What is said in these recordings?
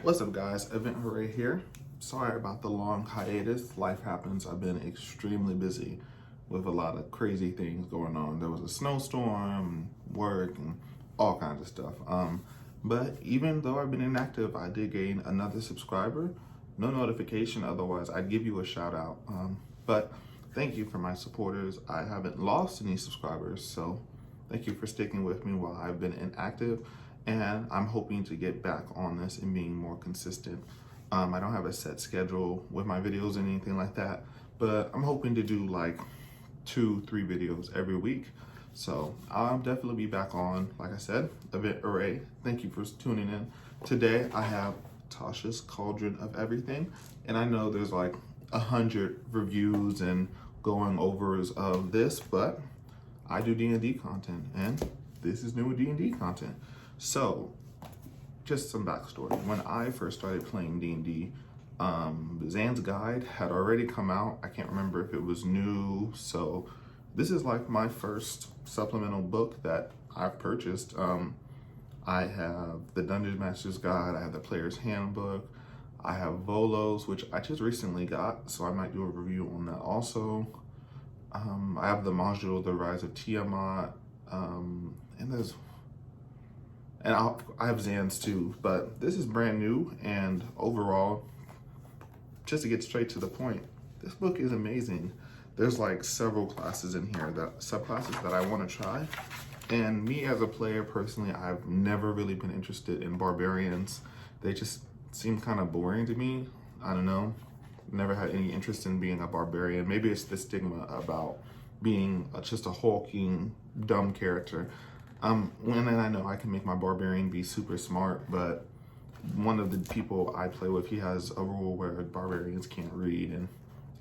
What's up, guys? Event Hooray here. Sorry about the long hiatus. Life happens. I've been extremely busy with a lot of crazy things going on. There was a snowstorm, work, and all kinds of stuff. But even though I've been inactive, I did gain another subscriber. No notification, otherwise I'd give you a shout out. But thank you for my supporters. I haven't lost any subscribers, so thank you for sticking with me while I've been inactive. And I'm hoping to get back on this and being more consistent. I don't have a set schedule with my videos and anything like that, but I'm hoping to do like 2-3 videos every week. So I'll definitely be back on, like I said, Event Array. Thank you for tuning in. Today I have Tasha's Cauldron of Everything, and I know there's like 100 reviews and going overs of this, but I do D&D content, and this is new D&D content. So, just some backstory. When I first started playing D&D, Zan's Guide had already come out. I can't remember if it was new. So, this is like my first supplemental book that I've purchased. I have the Dungeon Master's Guide. I have the Player's Handbook. I have Volos, which I just recently got, so I might do a review on that also. I have the module, The Rise of Tiamat, and I have Zan's too, but this is brand new, and overall, just to get straight to the point, this book is amazing. There's like several classes in here, subclasses that I want to try. And me as a player personally, I've never really been interested in barbarians. They just seem kind of boring to me. I don't know. Never had any interest in being a barbarian. Maybe it's the stigma about being just a hulking, dumb character. And I know I can make my barbarian be super smart, but one of the people I play with, he has a rule where barbarians can't read, and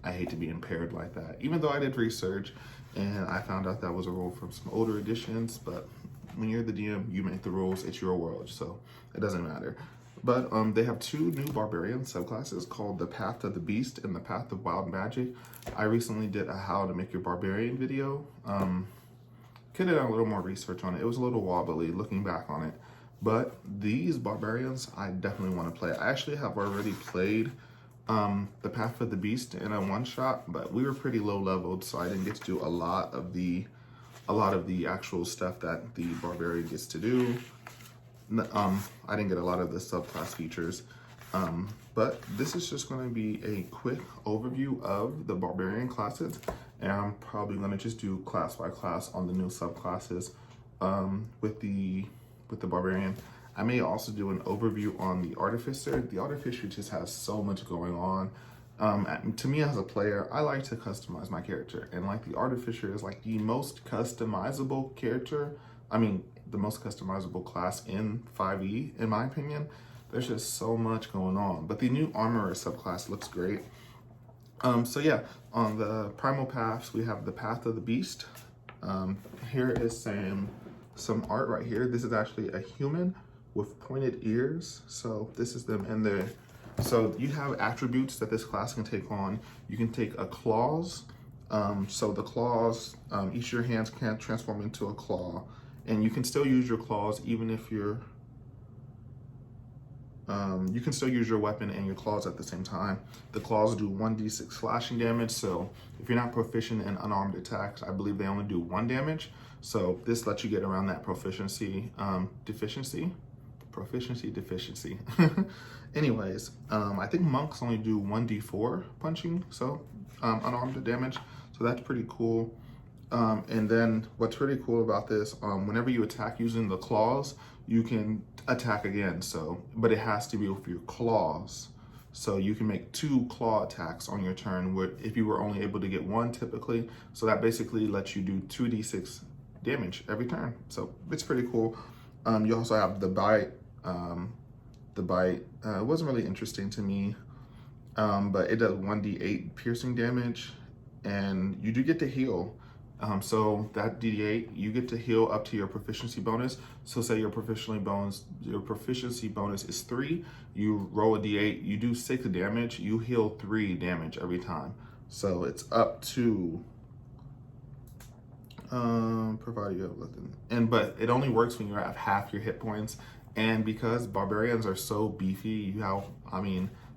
I hate to be impaired like that. Even though I did research, and I found out that was a rule from some older editions, but when you're the DM, you make the rules, it's your world, so it doesn't matter. But they have 2 new barbarian subclasses called the Path of the Beast and the Path of Wild Magic. I recently did a How to Make Your Barbarian video. Could have done a little more research on it. It was a little wobbly looking back on it. But these barbarians, I definitely want to play. I actually have already played the Path of the Beast in a one-shot, but we were pretty low leveled, so I didn't get to do a lot of the actual stuff that the barbarian gets to do. I didn't get a lot of the subclass features. But this is just going to be a quick overview of the barbarian classes, and I'm probably going to just do class by class on the new subclasses with the barbarian. I may also do an overview on the artificer. The artificer just has so much going on. To me as a player, I like to customize my character, and like the artificer is like the most customizable character. I mean, the most customizable class in 5e, in my opinion. There's just so much going on. But the new armorer subclass looks great. So yeah, on the Primal Paths, we have the Path of the Beast. Here is some art right here. This is actually a human with pointed ears. So this is them in there. So you have attributes that this class can take on. You can take a claws. So the claws, each of your hands can transform into a claw. And you can still use your claws even if you're you can still use your weapon and your claws at the same time. The claws do 1d6 slashing damage, so if you're not proficient in unarmed attacks, I believe they only do 1 damage. So this lets you get around that proficiency deficiency. Anyways, I think monks only do 1d4 punching, so unarmed damage, so that's pretty cool. And then what's really cool about this, whenever you attack using the claws, you can attack again. So, but it has to be with your claws. So you can make 2 claw attacks on your turn, where if you were only able to get 1 typically. So that basically lets you do 2d6 damage every turn. So it's pretty cool. You also have the bite. The bite wasn't really interesting to me, but it does 1d8 piercing damage, and you do get to heal. So that D8, you get to heal up to your proficiency bonus. So say your proficiency bonus is 3, you roll a D8, you do 6 damage, you heal 3 damage every time. So it's up to provided you have less than, but it only works when you have half your hit points And because barbarians are so beefy,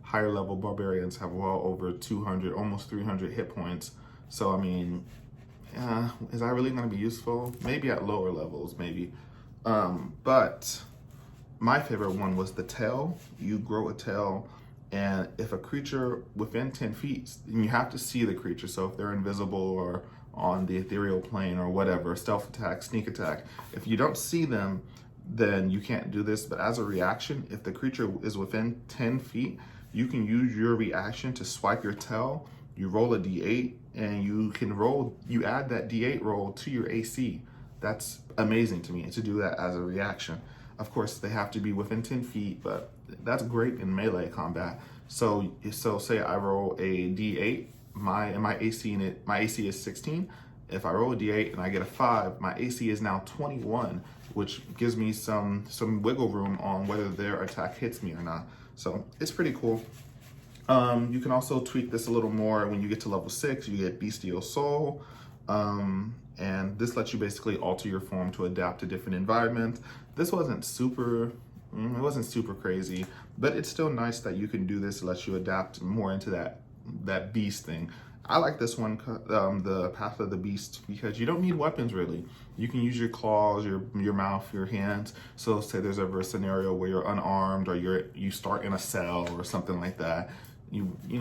higher level barbarians have well over 200, almost 300 hit points. So, is that really going to be useful? Maybe at lower levels, maybe. But my favorite one was the tail. You grow a tail, and if a creature within 10 feet, and you have to see the creature, so if they're invisible or on the ethereal plane or whatever, stealth attack, sneak attack, if you don't see them, then you can't do this. But as a reaction, if the creature is within 10 feet, you can use your reaction to swipe your tail. You roll a d8, and you add that d8 roll to your AC. That's amazing to me to do that as a reaction. Of course, they have to be within 10 feet, but that's great in melee combat. So say I roll a d8, my AC is 16. If I roll a d8 and I get a 5, my AC is now 21, which gives me some wiggle room on whether their attack hits me or not. So it's pretty cool. You can also tweak this a little more when you get to level 6. You get Bestial Soul, and this lets you basically alter your form to adapt to different environments. This wasn't super crazy, but it's still nice that you can do this. It lets you adapt more into that beast thing. I like this one, the Path of the Beast, because you don't need weapons really. You can use your claws, your mouth, your hands. So say there's ever a scenario where you're unarmed or you start in a cell or something like that.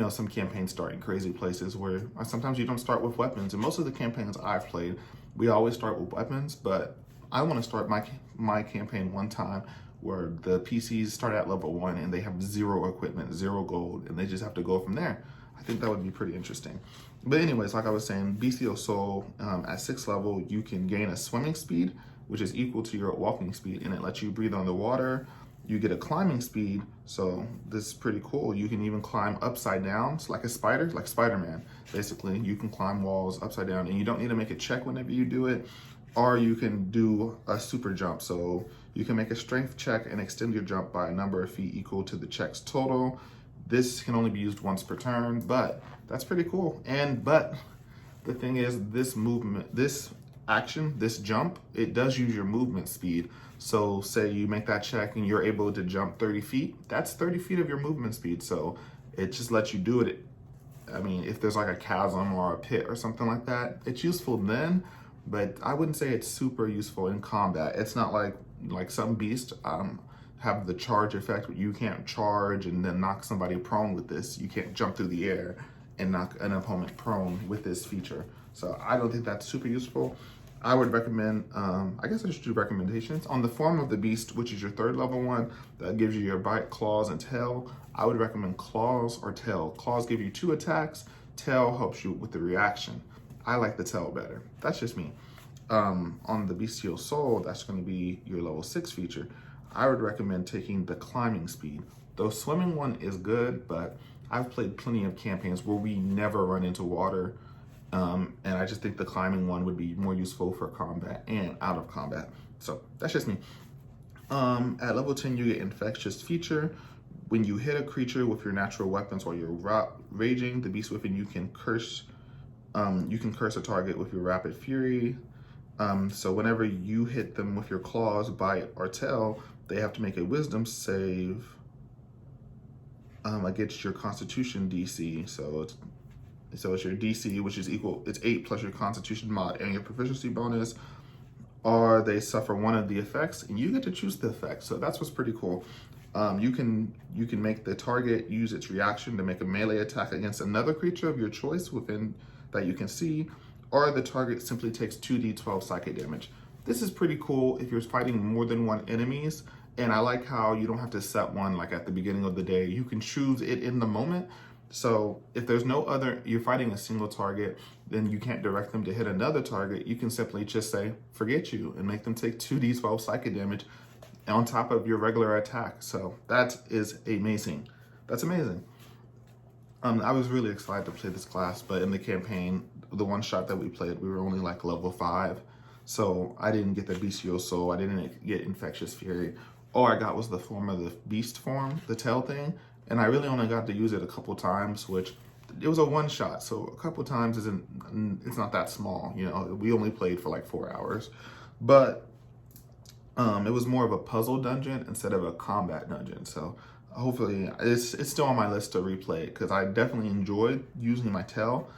Some campaigns start in crazy places where sometimes you don't start with weapons. And most of the campaigns I've played, we always start with weapons, but I want to start my campaign one time where the PCs start at level 1 and they have 0 equipment, 0 gold, and they just have to go from there. I think that would be pretty interesting. But anyways, like I was saying, Bestial Soul, at 6th level, you can gain a swimming speed, which is equal to your walking speed, and it lets you breathe underwater. You get a climbing speed, so this is pretty cool. You can even climb upside down, so like a spider, like Spider-Man. Basically, you can climb walls upside down, and you don't need to make a check whenever you do it, or you can do a super jump. So you can make a strength check and extend your jump by a number of feet equal to the check's total. This can only be used once per turn, but that's pretty cool. But the thing is, this movement, this action, this jump, it does use your movement speed. So say you make that check and you're able to jump 30 feet, that's 30 feet of your movement speed. So it just lets you do it. If there's like a chasm or a pit or something like that, it's useful then, but I wouldn't say it's super useful in combat. It's not like some beasts have the charge effect where you can't charge and then knock somebody prone with this. You can't jump through the air and knock an opponent prone with this feature. So I don't think that's super useful. I would recommend, I guess I should do recommendations. On the form of the beast, which is your 3rd level one, that gives you your bite, claws, and tail, I would recommend claws or tail. Claws give you 2 attacks, tail helps you with the reaction. I like the tail better. That's just me. On the Bestial Soul, that's gonna be your level 6 feature. I would recommend taking the climbing speed. The swimming one is good, but I've played plenty of campaigns where we never run into water. And I just think the climbing one would be more useful for combat and out of combat. So that's just me. At level 10, you get Infectious feature. When you hit a creature with your natural weapons while you're raging, the beast within you can curse a target with your Rapid Fury. So whenever you hit them with your claws, bite, or tail, they have to make a wisdom save against your Constitution DC. So it's your DC, which is equal, it's 8 plus your Constitution mod and your proficiency bonus, or they suffer one of the effects, and you get to choose the effect. So that's what's pretty cool. You can make the target use its reaction to make a melee attack against another creature of your choice within that you can see, or the target simply takes 2d12 psychic damage. This is pretty cool if you're fighting more than one enemies, and I like how you don't have to set one like at the beginning of the day. You can choose it in the moment. So if there's no other, you're fighting a single target, then you can't direct them to hit another target. You can simply just say, forget you, and make them take 2d12 psychic damage on top of your regular attack. So that is amazing. That's amazing. I was really excited to play this class, but in the campaign, the one shot that we played, we were only like level 5. So I didn't get the Bestial Soul, I didn't get Infectious Fury. All I got was the form of the beast form, the tail thing. And I really only got to use it a couple times, which it was a one shot. So a couple times it's not that small. We only played for like 4 hours. But It was more of a puzzle dungeon instead of a combat dungeon. So hopefully it's still on my list to replay because I definitely enjoyed using my tail.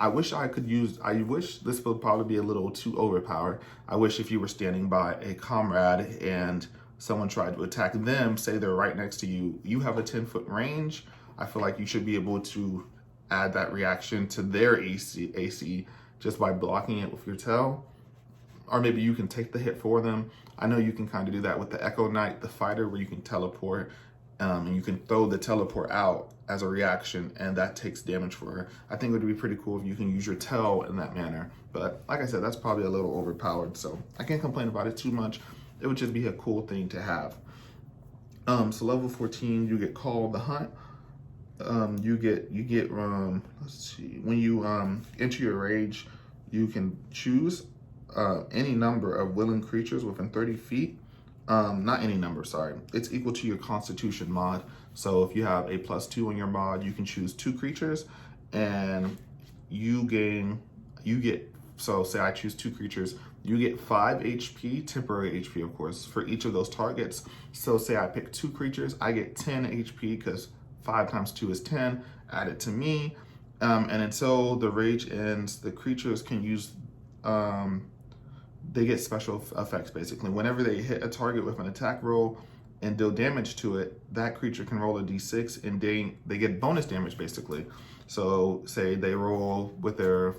I wish this would probably be a little too overpowered. I wish if you were standing by a comrade and someone tried to attack them, say they're right next to you, you have a 10-foot range. I feel like you should be able to add that reaction to their AC just by blocking it with your tail. Or maybe you can take the hit for them. I know you can kind of do that with the Echo Knight, the fighter, where you can teleport, and you can throw the teleport out as a reaction, and that takes damage for her. I think it would be pretty cool if you can use your tail in that manner. But like I said, that's probably a little overpowered, so I can't complain about it too much. It would just be a cool thing to have. So level 14, you get Call the Hunt. You get let's see, when you enter your rage, you can choose any number of willing creatures within 30 feet. Not any number, sorry. It's equal to your Constitution mod. So if you have a +2 on your mod, you can choose 2 creatures, and so say I choose 2 creatures, you get 5 HP, temporary HP of course, for each of those targets. So say I pick 2 creatures, I get 10 HP because 5 times 2 is 10, add it to me. And until the rage ends, the creatures can use, they get special effects basically. Whenever they hit a target with an attack roll and deal damage to it, that creature can roll a d6 and they get bonus damage basically. So say they roll with their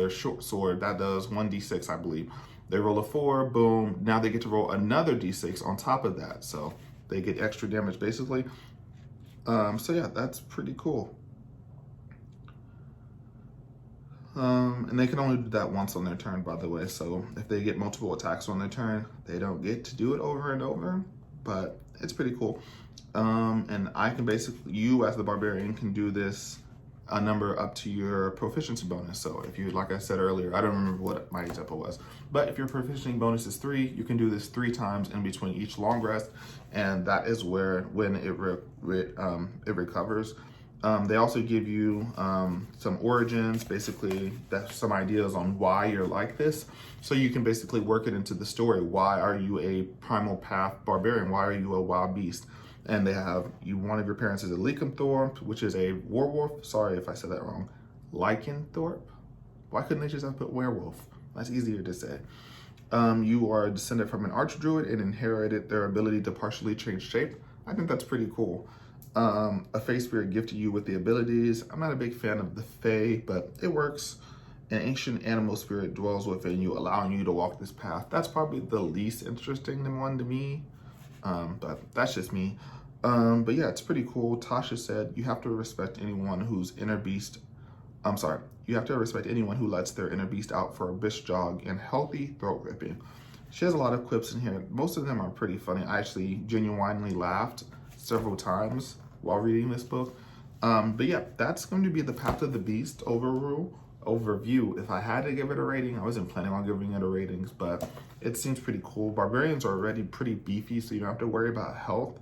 short sword, that does 1d6 I believe. They roll a 4, boom, now they get to roll another d6 on top of that. So they get extra damage basically. So yeah, that's pretty cool. And they can only do that once on their turn, by the way. So if they get multiple attacks on their turn, they don't get to do it over and over, but it's pretty cool. And I can basically, you as the barbarian can do this a number up to your proficiency bonus. So if you, like I said earlier, I don't remember what my example was, but if your proficiency bonus is 3, you can do this 3 times in between each long rest. And that is when it recovers. They also give you some origins, basically that's some ideas on why you're like this. So you can basically work it into the story. Why are you a Primal Path barbarian? Why are you a wild beast? And they have one of your parents is a lycanthrope, which is a werewolf. Sorry if I said that wrong. Lycanthrope? Why couldn't they just have put werewolf? That's easier to say. You are descended from an archdruid and inherited their ability to partially change shape. I think that's pretty cool. A Fae spirit gifted you with the abilities. I'm not a big fan of the Fae, but it works. An ancient animal spirit dwells within you, allowing you to walk this path. That's probably the least interesting one to me, but that's just me. But yeah, it's pretty cool. Tasha said, you have to respect anyone whose inner beast, you have to respect anyone who lets their inner beast out for a brisk jog and healthy throat ripping. She has a lot of clips in here. Most of them are pretty funny. I actually genuinely laughed several times while reading this book. But yeah, that's going to be the Path of the Beast overview. If I had to give it a rating, I wasn't planning on giving it a ratings, but it seems pretty cool. Barbarians are already pretty beefy, so you don't have to worry about health.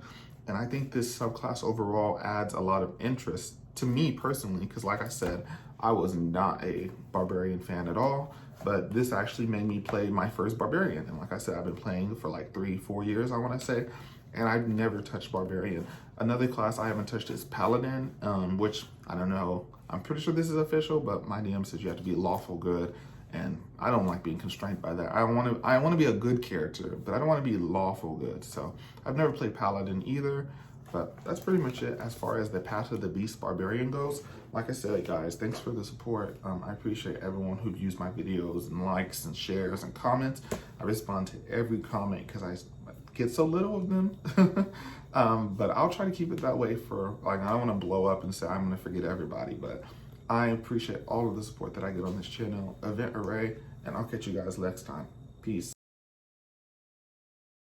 And I think this subclass overall adds a lot of interest to me personally, because like I said, I was not a barbarian fan at all, but this actually made me play my first barbarian. And like I said, I've been playing for like 3-4 years, I want to say, and I've never touched barbarian. Another class I haven't touched is Paladin, which I don't know. I'm pretty sure this is official, but my DM says you have to be lawful good, and I don't like being constrained by that. I want to be a good character, but I don't want to be lawful good. So I've never played Paladin either, but that's pretty much it as far as the Path of the Beast Barbarian goes. Like I said, guys, thanks for the support. I appreciate everyone who views my videos and likes and shares and comments. I respond to every comment because I get so little of them. But I'll try to keep it that way for, like, I don't want to blow up and say I'm going to forget everybody, but I appreciate all of the support that I get on this channel, Event Array, and I'll catch you guys next time. Peace.